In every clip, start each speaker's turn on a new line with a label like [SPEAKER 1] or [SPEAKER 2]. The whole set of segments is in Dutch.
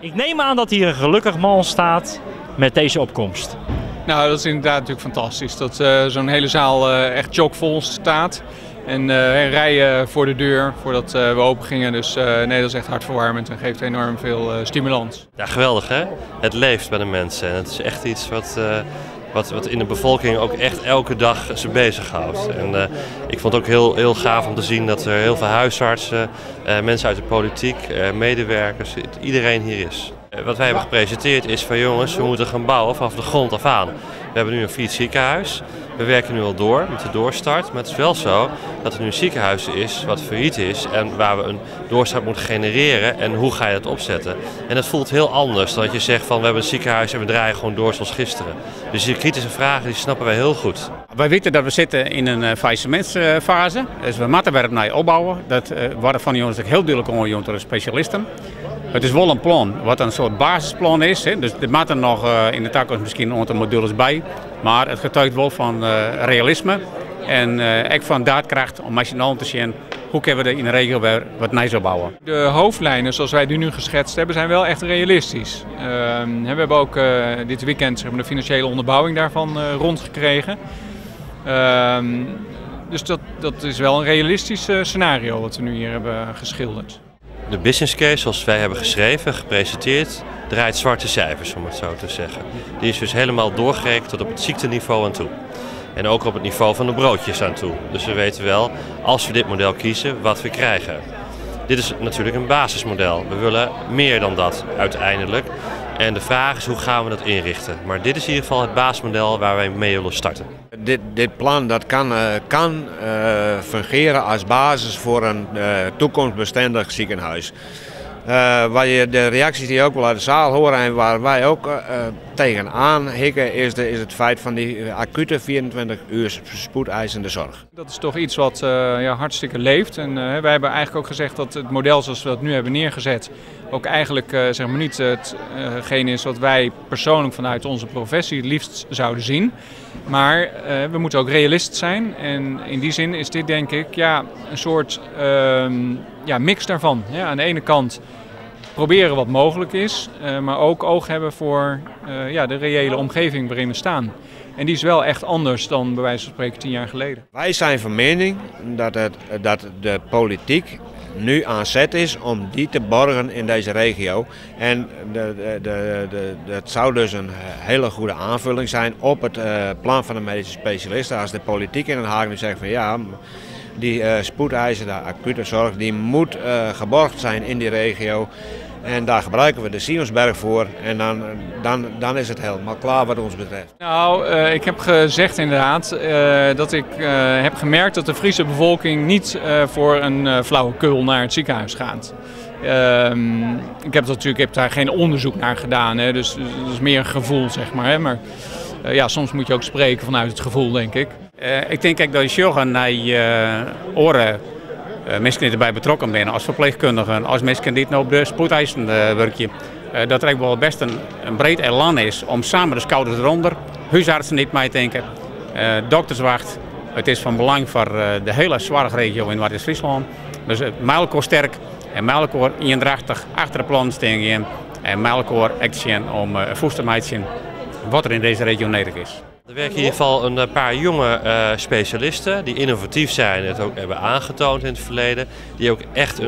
[SPEAKER 1] Ik neem aan dat hier een gelukkig man staat met deze opkomst.
[SPEAKER 2] Nou, dat is inderdaad natuurlijk fantastisch. Dat zo'n hele zaal echt chockvol staat. En rijen voor de deur voordat we open gingen. Dus nee, dat is echt hartverwarmend en geeft enorm veel stimulans.
[SPEAKER 3] Ja, geweldig hè? Het leeft bij de mensen. En het is echt iets wat in de bevolking ook echt elke dag ze bezighoudt. En ik vond het ook heel gaaf om te zien dat er heel veel huisartsen, mensen uit de politiek, medewerkers, iedereen hier is. Wat wij hebben gepresenteerd is van jongens, we moeten gaan bouwen vanaf de grond af aan. We hebben nu een failliet ziekenhuis. We werken nu al door met de doorstart, maar het is wel zo dat er nu een ziekenhuis is wat failliet is en waar we een doorstart moeten genereren en hoe ga je dat opzetten. En dat voelt heel anders dan dat je zegt van we hebben een ziekenhuis en we draaien gewoon door zoals gisteren. Dus die kritische vragen die snappen wij heel goed.
[SPEAKER 4] Wij weten dat we zitten in een faillissementsfase, dus we moeten weer opnieuw opbouwen. Dat worden van jongens heel duidelijk ongejoend door de specialisten. Het is wel een plan, wat een soort basisplan is. Hè. Dus er moeten nog in de toekomst misschien een aantal modules bij. Maar het getuigt wel van realisme en ook van daadkracht om machinaal te zien hoe kunnen we er in de regio weer wat nieuws opbouwen.
[SPEAKER 2] De hoofdlijnen zoals wij die nu geschetst hebben zijn wel echt realistisch. We hebben ook dit weekend zeg maar, de financiële onderbouwing daarvan rondgekregen. Dus dat is wel een realistisch scenario wat we nu hier hebben geschilderd.
[SPEAKER 3] De business case zoals wij hebben geschreven, gepresenteerd, draait zwarte cijfers om het zo te zeggen. Die is dus helemaal doorgerekend tot op het ziekteniveau aan toe. En ook op het niveau van de broodjes aan toe. Dus we weten wel, als we dit model kiezen, wat we krijgen. Dit is natuurlijk een basismodel. We willen meer dan dat uiteindelijk. En de vraag is hoe gaan we dat inrichten. Maar dit is in ieder geval het basismodel waar wij mee willen starten.
[SPEAKER 5] Dit plan dat kan fungeren als basis voor een toekomstbestendig ziekenhuis. Waar je de reacties die je ook wel uit de zaal horen en waar wij ook tegenaan hikken is het feit van die acute 24 uur spoedeisende zorg.
[SPEAKER 2] Dat is toch iets wat hartstikke leeft. En wij hebben eigenlijk ook gezegd dat het model zoals we dat nu hebben neergezet ook eigenlijk zeg maar niet hetgeen is wat wij persoonlijk vanuit onze professie het liefst zouden zien. Maar we moeten ook realist zijn en in die zin is dit denk ik een soort mix daarvan. Ja, aan de ene kant proberen wat mogelijk is, maar ook oog hebben voor de reële omgeving waarin we staan. En die is wel echt anders dan bij wijze van spreken 10 jaar geleden.
[SPEAKER 5] Wij zijn van mening dat de politiek nu aan zet is om die te borgen in deze regio. En het zou dus een hele goede aanvulling zijn op het plan van de medische specialisten. Als de politiek in Den Haag nu zegt van ja, die spoedeisende acute zorg die moet geborgd zijn in die regio. En daar gebruiken we de Sionsberg voor en dan is het helemaal klaar wat ons betreft.
[SPEAKER 2] Nou, ik heb gezegd inderdaad dat ik heb gemerkt dat de Friese bevolking niet voor een flauwekul naar het ziekenhuis gaat. Ik heb daar geen onderzoek naar gedaan, hè, dus dat is meer een gevoel zeg maar. Hè, maar soms moet je ook spreken vanuit het gevoel denk ik.
[SPEAKER 4] Ik denk ook dat je zorgen naar oren. Mensen die erbij betrokken zijn, als verpleegkundigen, als mensen die op de spoedeisende werken, dat er wel best een breed elan is om samen de schouders eronder, huisartsen niet mee te denken, dokterswacht. Het is van belang voor de hele zware regio in Noord-Friesland. Dus Mijlkoor sterk en Mijlkoor eendrachtig achter de plan staan en Mijlkoor action om voester mee te zien wat er in deze regio nodig is.
[SPEAKER 3] Er werken in ieder geval een paar jonge specialisten die innovatief zijn en het ook hebben aangetoond in het verleden. Die ook echt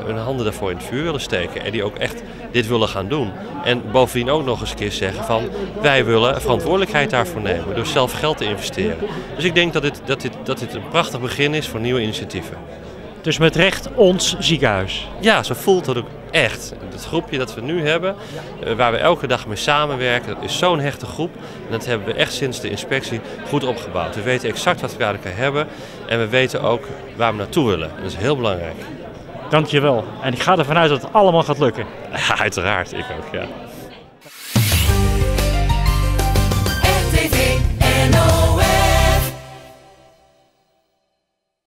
[SPEAKER 3] hun handen daarvoor in het vuur willen steken en die ook echt dit willen gaan doen. En bovendien ook nog eens een keer zeggen van wij willen verantwoordelijkheid daarvoor nemen door zelf geld te investeren. Dus ik denk dat dit een prachtig begin is voor nieuwe initiatieven.
[SPEAKER 1] Dus met recht ons ziekenhuis.
[SPEAKER 3] Ja, zo voelt het ook echt. Het groepje dat we nu hebben, waar we elke dag mee samenwerken, dat is zo'n hechte groep. En dat hebben we echt sinds de inspectie goed opgebouwd. We weten exact wat we bij elkaar hebben en we weten ook waar we naartoe willen. En dat is heel belangrijk.
[SPEAKER 1] Dankjewel. En ik ga ervan uit dat het allemaal gaat lukken.
[SPEAKER 3] Ja, uiteraard, ik ook, ja.
[SPEAKER 6] RTV